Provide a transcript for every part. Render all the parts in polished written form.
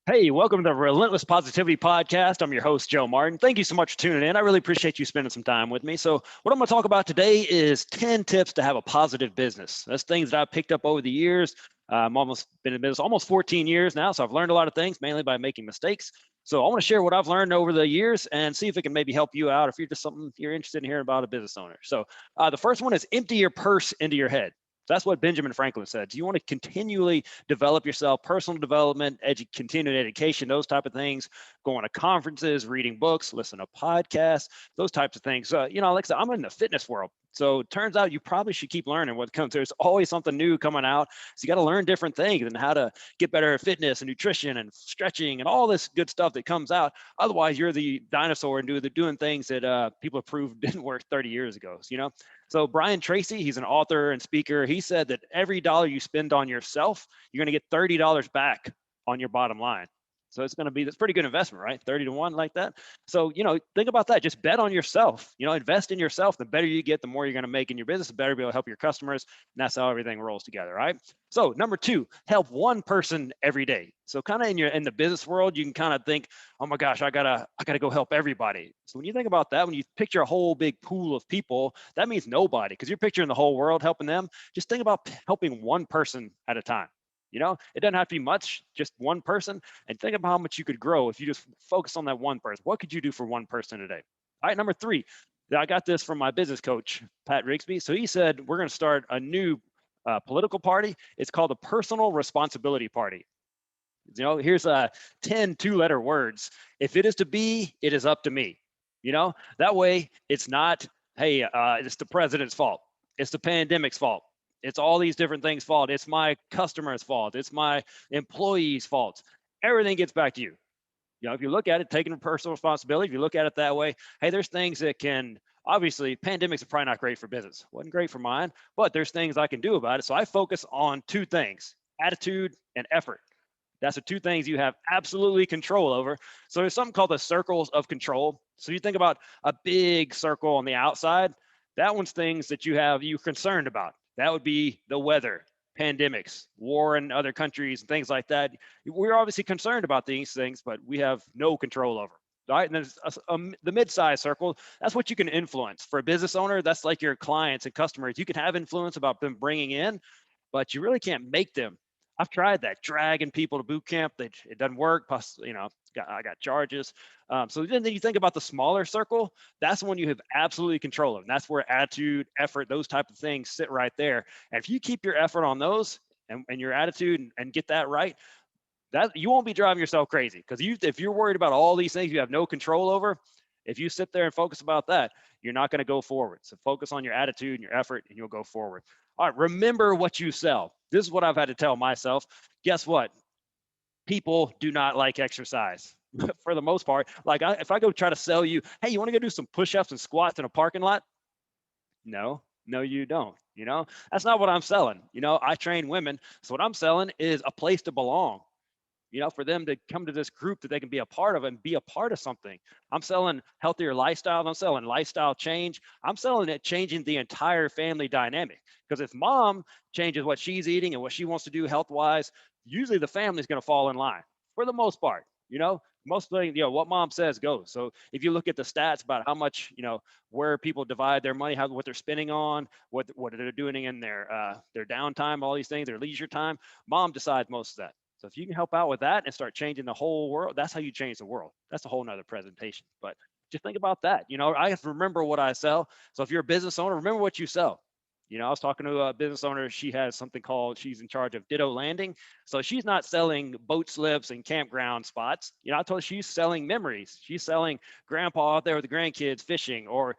Hey, welcome to the Relentless Positivity Podcast. I'm your host, Joe Martin. Thank you so much for tuning in. I really appreciate you spending some time with me. So, what I'm going to talk about today is 10 tips to have a positive business. That's things that I've picked up over the years. I'm almost been in business almost 14 years now. So, I've learned a lot of things, mainly by making mistakes. So, I want to share what I've learned over the years and see if it can maybe help you out if you're just something you're interested in hearing about a business owner. So, the first one is empty your purse into your head. That's what Benjamin Franklin said. Do you want to continually develop yourself, personal development, continuing education, those type of things, going to conferences, reading books, listen to podcasts, those types of things. Like I said, I'm in the fitness world. So it turns out you probably should keep learning what comes. There's always something new coming out. So you got to learn different things and how to get better at fitness and nutrition and stretching and all this good stuff that comes out. Otherwise, you're the dinosaur and doing things that people have proved didn't work 30 years ago. So Brian Tracy, he's an author and speaker. He said that every dollar you spend on yourself, you're going to get $30 back on your bottom line. So that's pretty good investment, right? 30 to 1 like that. So, think about that. Just bet on yourself, invest in yourself. The better you get, the more you're going to make in your business, the better you'll be able to help your customers. And that's how everything rolls together, right? So number 2, help one person every day. So kind of in the business world, you can kind of think, oh my gosh, I gotta go help everybody. So when you think about that, when you picture a whole big pool of people, that means nobody, because you're picturing the whole world helping them. Just think about helping one person at a time. It doesn't have to be much, just one person, and think about how much you could grow if you just focus on that one person. What could you do for one person today? All right, number 3, I got this from my business coach, Pat Rigsby. So he said, we're going to start a new political party. It's called the Personal Responsibility Party. Here's 10 2-letter words. If it is to be, it is up to me. That way it's not, hey, it's the president's fault. It's the pandemic's fault. It's all these different things' fault. It's my customer's fault. It's my employees' fault. Everything gets back to you. If you look at it, taking personal responsibility, if you look at it that way, hey, there's things that can, obviously, pandemics are probably not great for business. Wasn't great for mine, but there's things I can do about it. So I focus on 2 things, attitude and effort. That's the 2 things you have absolutely control over. So there's something called the circles of control. So you think about a big circle on the outside. That one's things that you're concerned about. That would be the weather, pandemics, war in other countries, and things like that. We're obviously concerned about these things, but we have no control over. All right, and there's the mid-size circle. That's what you can influence. For a business owner, that's like your clients and customers. You can have influence about them bringing in, but you really can't make them. I've tried that, dragging people to boot camp. It doesn't work. Plus, I got charges. So then you think about the smaller circle. That's the one you have absolutely control of. And that's where attitude, effort, those type of things sit right there. And if you keep your effort on those and your attitude and get that right, that you won't be driving yourself crazy. Because if you're worried about all these things you have no control over, if you sit there and focus about that, you're not going to go forward. So focus on your attitude and your effort, and you'll go forward. All right, remember what you sell. This is what I've had to tell myself. Guess what? People do not like exercise for the most part. Like if I go try to sell you, hey, you want to go do some push-ups and squats in a parking lot? No, you don't. That's not what I'm selling. I train women. So what I'm selling is a place to belong. For them to come to this group that they can be a part of and be a part of something. I'm selling healthier lifestyles. I'm selling lifestyle change. I'm selling it changing the entire family dynamic. Because if mom changes what she's eating and what she wants to do health-wise, usually the family's going to fall in line for the most part. Most things, what mom says goes. So if you look at the stats about how much, where people divide their money, what they're spending on, what they're doing in their downtime, all these things, their leisure time, mom decides most of that. So if you can help out with that and start changing the whole world, that's how you change the world. That's a whole nother presentation. But just think about that. I have to remember what I sell. So if you're a business owner, remember what you sell. I was talking to a business owner. She has something called, she's in charge of Ditto Landing. So she's not selling boat slips and campground spots. I told her she's selling memories. She's selling grandpa out there with the grandkids fishing, or,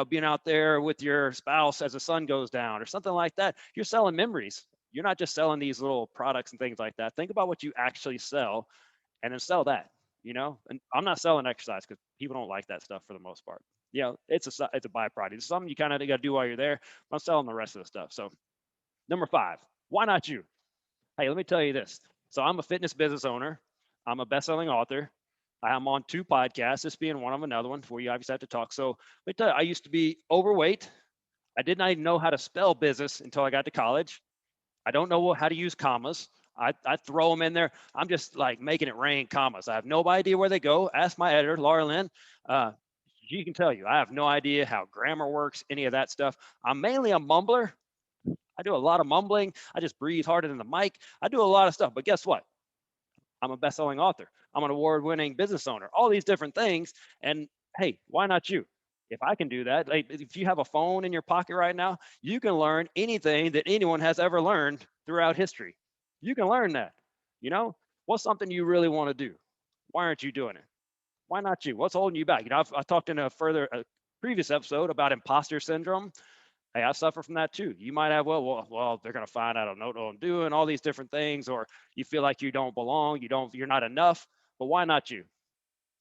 being out there with your spouse as the sun goes down or something like that. You're selling memories. You're not just selling these little products and things like that. Think about what you actually sell and then sell that, and I'm not selling exercise because people don't like that stuff for the most part. It's a byproduct. It's something you kind of got to do while you're there. I'm selling the rest of the stuff. So number 5, why not you? Hey, let me tell you this. So I'm a fitness business owner. I'm a best-selling author. I'm on 2 podcasts, this being one of another one where you obviously have to talk. So let me tell you, I used to be overweight. I did not even know how to spell business until I got to college. I don't know how to use commas. I throw them in there. I'm just like making it rain commas. I have no idea where they go. Ask my editor, Laura Lynn. Uh, she can tell you. I have no idea how grammar works, any of that stuff. I'm mainly a mumbler. I do a lot of mumbling. I just breathe harder than the mic. I do a lot of stuff. But guess what? I'm a best-selling author. I'm an award-winning business owner. All these different things. And hey, why not you? If I can do that, like if you have a phone in your pocket right now, you can learn anything that anyone has ever learned throughout history. You can learn that. You know, what's something you really want to do? Why aren't you doing it? Why not you? What's holding you back? I talked in a previous episode about imposter syndrome. Hey, I suffer from that too. You might have, well, they're going to find out I don't know what I'm doing, all these different things, or you feel like you don't belong, you're not enough. But why not you?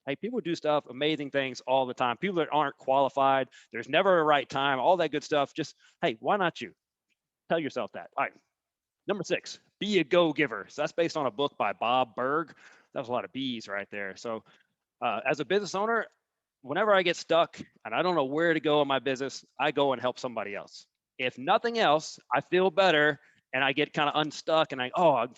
Hey, people do stuff, amazing things all the time. People that aren't qualified, there's never a right time, all that good stuff. Just, hey, why not you? Tell yourself that. All right. Number 6, be a go-giver. So that's based on a book by Bob Berg. That was a lot of B's right there. So as a business owner, whenever I get stuck and I don't know where to go in my business, I go and help somebody else. If nothing else, I feel better and I get kind of unstuck and I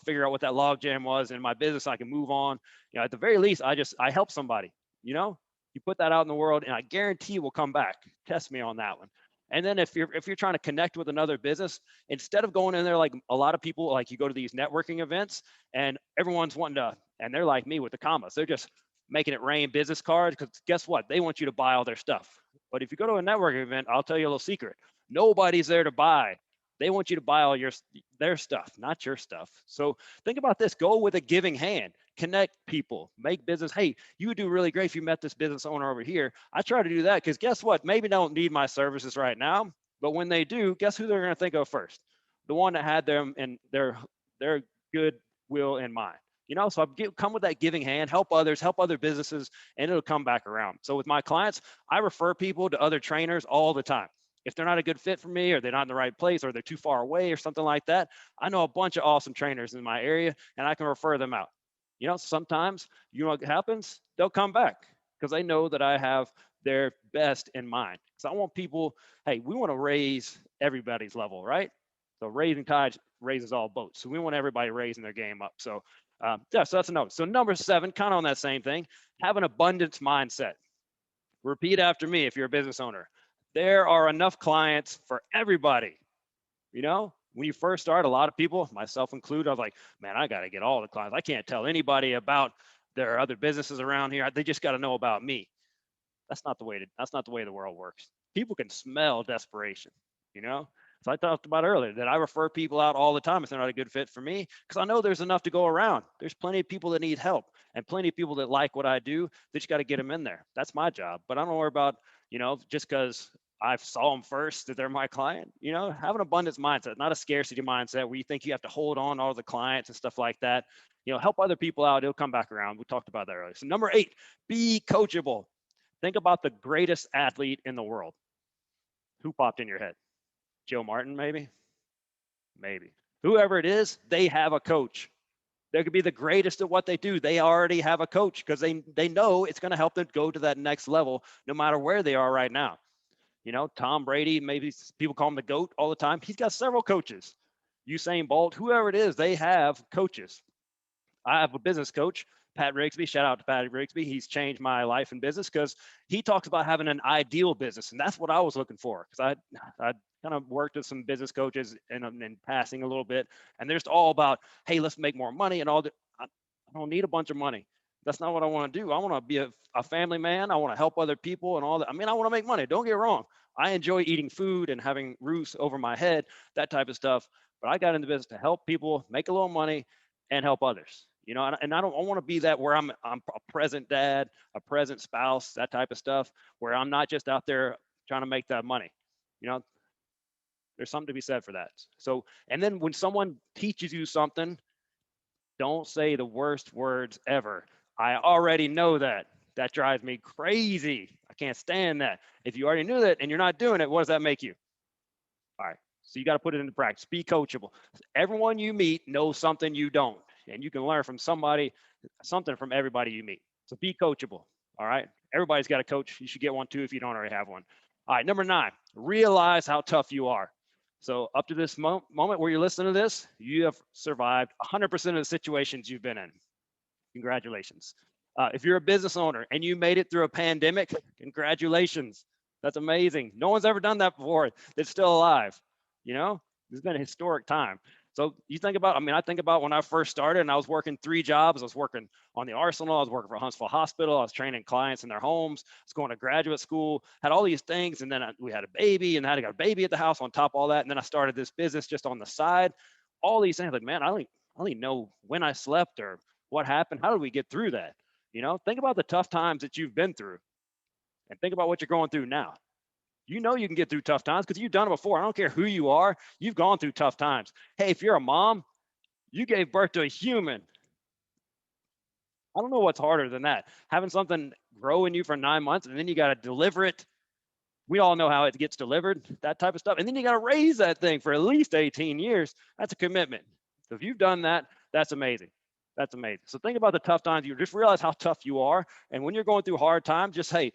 figure out what that log jam was in my business. I can move on. At the very least, I help somebody. You put that out in the world and I guarantee we'll come back. Test me on that one. And then if you're trying to connect with another business, instead of going in there like a lot of people, like you go to these networking events and everyone's wanting to, and they're like me with the commas. They're just making it rain business cards because guess what? They want you to buy all their stuff. But if you go to a networking event, I'll tell you a little secret. Nobody's there to buy. They want you to buy all their stuff, not your stuff. So think about this. Go with a giving hand. Connect people. Make business. Hey, you would do really great if you met this business owner over here. I try to do that because guess what? Maybe they don't need my services right now, but when they do, guess who they're going to think of first? The one that had them in their good will in mind. So come with that giving hand, help others, help other businesses, and it'll come back around. So with my clients, I refer people to other trainers all the time. If they're not a good fit for me, or they're not in the right place, or they're too far away or something like that, I know a bunch of awesome trainers in my area and I can refer them out. Sometimes, what happens? They'll come back because they know that I have their best in mind. So I want people, hey, we want to raise everybody's level, right? So raising tides raises all boats. So we want everybody raising their game up. So so that's a note. So number 7, kind of on that same thing, have an abundance mindset. Repeat after me if you're a business owner. There are enough clients for everybody. When you first start, a lot of people, myself included, I was like, man, I got to get all the clients. I can't tell anybody about their other businesses around here. They just got to know about me. That's not the way the world works. People can smell desperation, you know? So I talked about earlier that I refer people out all the time if they're not a good fit for me, because I know there's enough to go around. There's plenty of people that need help and plenty of people that like what I do. They just got to get them in there. That's my job. But I don't worry about, just because I saw them first that they're my client. Have an abundance mindset, not a scarcity mindset where you think you have to hold on all the clients and stuff like that. Help other people out. It'll come back around. We talked about that earlier. So number 8, be coachable. Think about the greatest athlete in the world. Who popped in your head? Joe Martin, maybe? Maybe. Whoever it is, they have a coach. They could be the greatest at what they do. They already have a coach because they know it's going to help them go to that next level no matter where they are right now. Tom Brady, maybe people call him the GOAT all the time. He's got several coaches. Usain Bolt, whoever it is, they have coaches. I have a business coach, Pat Rigsby. Shout out to Pat Rigsby. He's changed my life in business because he talks about having an ideal business. And that's what I was looking for because I kind of worked with some business coaches and passing a little bit. And they're just all about, hey, let's make more money and all that. I don't need a bunch of money. That's not what I want to do. I want to be a family man. I want to help other people and all that. I mean, I want to make money. Don't get wrong. I enjoy eating food and having roofs over my head, that type of stuff. But I got into business to help people make a little money and help others. And I want to be that where I'm a present dad, a present spouse, that type of stuff, where I'm not just out there trying to make that money. There's something to be said for that. So, and then when someone teaches you something, don't say the worst words ever. I already know that. That drives me crazy. I can't stand that. If you already knew that and you're not doing it, what does that make you? All right. So you got to put it into practice. Be coachable. Everyone you meet knows something you don't. And you can learn from something from everybody you meet. So be coachable. All right. Everybody's got a coach. You should get one too if you don't already have one. All right. Number 9, realize how tough you are. So up to this moment where you're listening to this, you have survived 100% of the situations you've been in. Congratulations. If you're a business owner and you made it through a pandemic, congratulations. That's amazing. No one's ever done that before that's still alive. You know, it's been a historic time. So you think about, I mean, I think about when I first started and I was working 3 jobs. I was working on the Arsenal. I was working for Huntsville Hospital. I was training clients in their homes. I was going to graduate school, had all these things. And then we had a baby and I had a baby at the house on top of all that. And then I started this business just on the side. All these things like, man, I don't even know when I slept or what happened. How did we get through that? Think about the tough times that you've been through and think about what you're going through now. You know you can get through tough times because you've done it before. I don't care who you are, you've gone through tough times. Hey, if you're a mom, you gave birth to a human. I don't know what's harder than that. Having something grow in you for 9 months and then you got to deliver it. We all know how it gets delivered, that type of stuff. And then you got to raise that thing for at least 18 years. That's a commitment. So if you've done that, that's amazing. That's amazing. So think about the tough times. You just realize how tough you are. And when you're going through hard times, just, hey,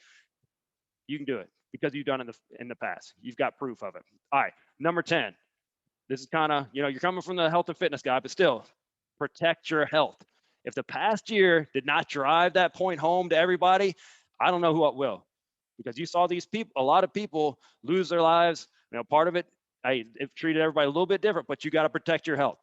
you can do it because you've done it in the past. You've got proof of it. All right. Number 10. This is kind of, you're coming from the health and fitness guy, but still protect your health. If the past year did not drive that point home to everybody, I don't know what will, because you saw these people, a lot of people lose their lives. Part of it, it treated everybody a little bit different, but you got to protect your health,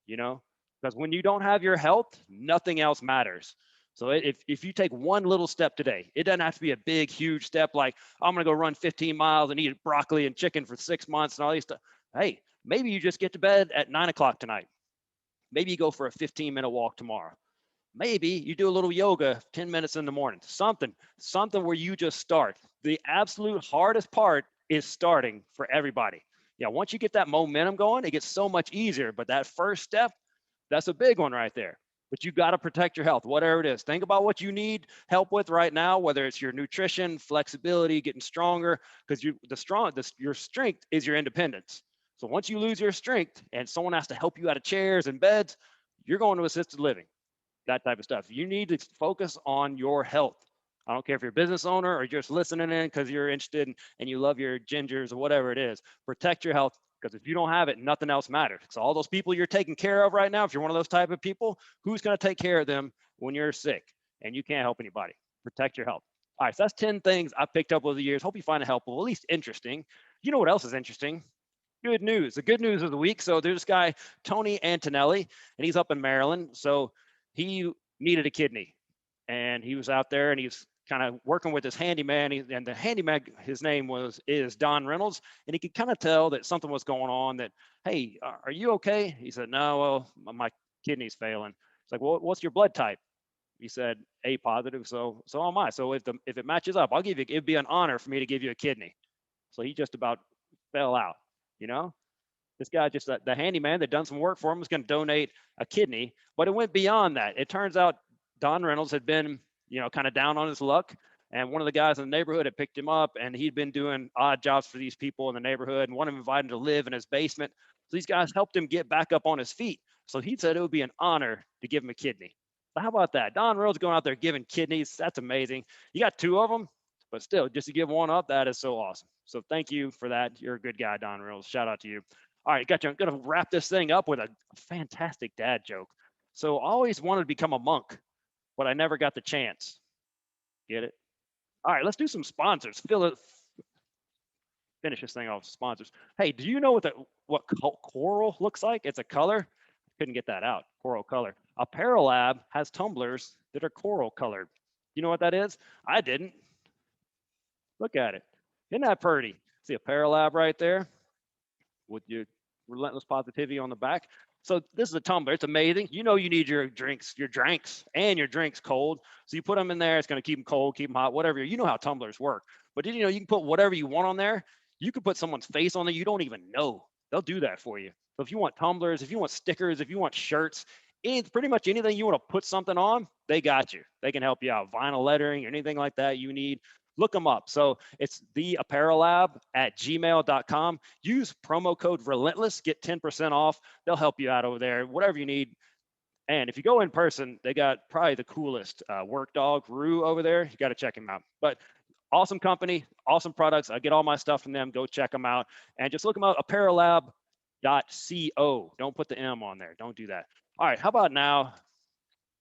because when you don't have your health, nothing else matters. So if you take one little step today, it doesn't have to be a big, huge step like, I'm going to go run 15 miles and eat broccoli and chicken for 6 months and all these stuff. Hey, maybe you just get to bed at 9 o'clock tonight. Maybe you go for a 15-minute walk tomorrow. Maybe you do a little yoga 10 minutes in the morning. Something where you just start. The absolute hardest part is starting for everybody. Yeah, once you get that momentum going, it gets so much easier. But that first step, that's a big one right there. But you got to protect your health, whatever it is. Think about what you need help with right now, whether it's your nutrition, flexibility, getting stronger, because your strength is your independence. So once you lose your strength and someone has to help you out of chairs and beds, you're going to assisted living, that type of stuff. You need to focus on your health. I don't care if you're a business owner or just listening in because you're interested and you love your gingers or whatever it is. Protect your health, because if you don't have it, nothing else matters. So all those people you're taking care of right now, if you're one of those type of people, who's going to take care of them when you're sick and you can't help anybody? Protect your health. All right, so that's 10 things I picked up over the years. Hope you find it helpful, at least interesting. You know what else is interesting? Good news. The good news of the week. So there's this guy, Tony Antonelli, and he's up in Maryland. So he needed a kidney, and he was out there and he's kind of working with his handyman. And the handyman, his name is Don Reynolds, and he could kind of tell that something was going on. That, hey, are you okay? He said, no, well, my kidney's failing. It's like, well, what's your blood type? He said A positive. So am I. So if it matches up, I'll give you. It'd be an honor for me to give you a kidney. So he just about fell out. You know, this guy, just the handyman that done some work for him, was going to donate a kidney, but it went beyond that. It turns out Don Reynolds had been, kind of down on his luck. And one of the guys in the neighborhood had picked him up, and he'd been doing odd jobs for these people in the neighborhood, and one of them invited him to live in his basement. So these guys helped him get back up on his feet. So he said it would be an honor to give him a kidney. So how about that? Don Reynolds going out there giving kidneys. That's amazing. You got 2 of them, but still, just to give one up, that is so awesome. So thank you for that. You're a good guy, Don Reynolds. Shout out to you. All right, gotcha. I'm going to wrap this thing up with a fantastic dad joke. So I always wanted to become a monk, but I never got the chance. Get it? All right, let's do some sponsors. Finish this thing off with sponsors. Hey, do you know what coral looks like? It's a color. Couldn't get that out. Coral color. Apparel Lab has tumblers that are coral colored. You know what that is? I didn't. Look at it. Isn't that pretty? See Apparel Lab right there with your Relentless Positivity on the back. So this is a tumbler. It's amazing. You need your drinks and your drinks cold. So you put them in there. It's going to keep them cold, keep them hot, whatever. You know how tumblers work. But did you know you can put whatever you want on there? You can put someone's face on there you don't even know. They'll do that for you. So if you want tumblers, if you want stickers, if you want shirts, pretty much anything you want to put something on, they got you. They can help you out. Vinyl lettering or anything like that you need. Look them up. So it's theapparellab@gmail.com. Use promo code Relentless, get 10% off. They'll help you out over there, whatever you need. And if you go in person, they got probably the coolest work dog, Rue, over there. You got to check him out. But Awesome company, awesome products. I get all my stuff from them. Go check them out and just look them up. Apparelab.co. Don't put the M on there. Don't do that. All right. How about now?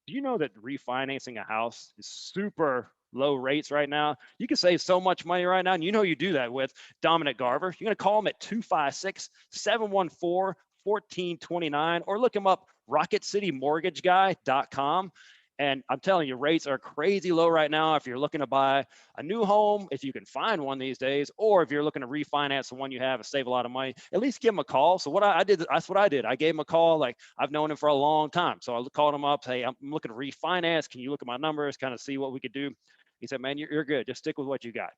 Do you know that refinancing a house is super low rates right now? You can save so much money right now. And you know you do that with Dominic Garver. You're going to call him at 256-714-1429 or look him up, rocketcitymortgageguy.com. And I'm telling you, rates are crazy low right now. If you're looking to buy a new home, if you can find one these days, or if you're looking to refinance the one you have and save a lot of money, at least give him a call. So what I did, that's what I did. I gave him a call. Like, I've known him for a long time. So I called him up. Hey, I'm looking to refinance. Can you look at my numbers, kind of see what we could do? He said, man, you're good. Just stick with what you got.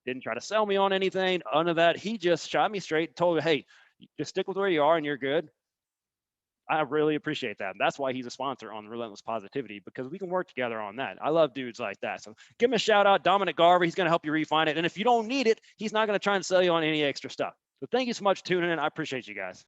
Didn't try to sell me on anything, none of that. He just shot me straight, told me, hey, just stick with where you are and you're good. I really appreciate that. And that's why he's a sponsor on Relentless Positivity, because we can work together on that. I love dudes like that. So give him a shout out, Dominic Garver. He's going to help you refine it. And if you don't need it, he's not going to try and sell you on any extra stuff. So thank you so much for tuning in. I appreciate you guys.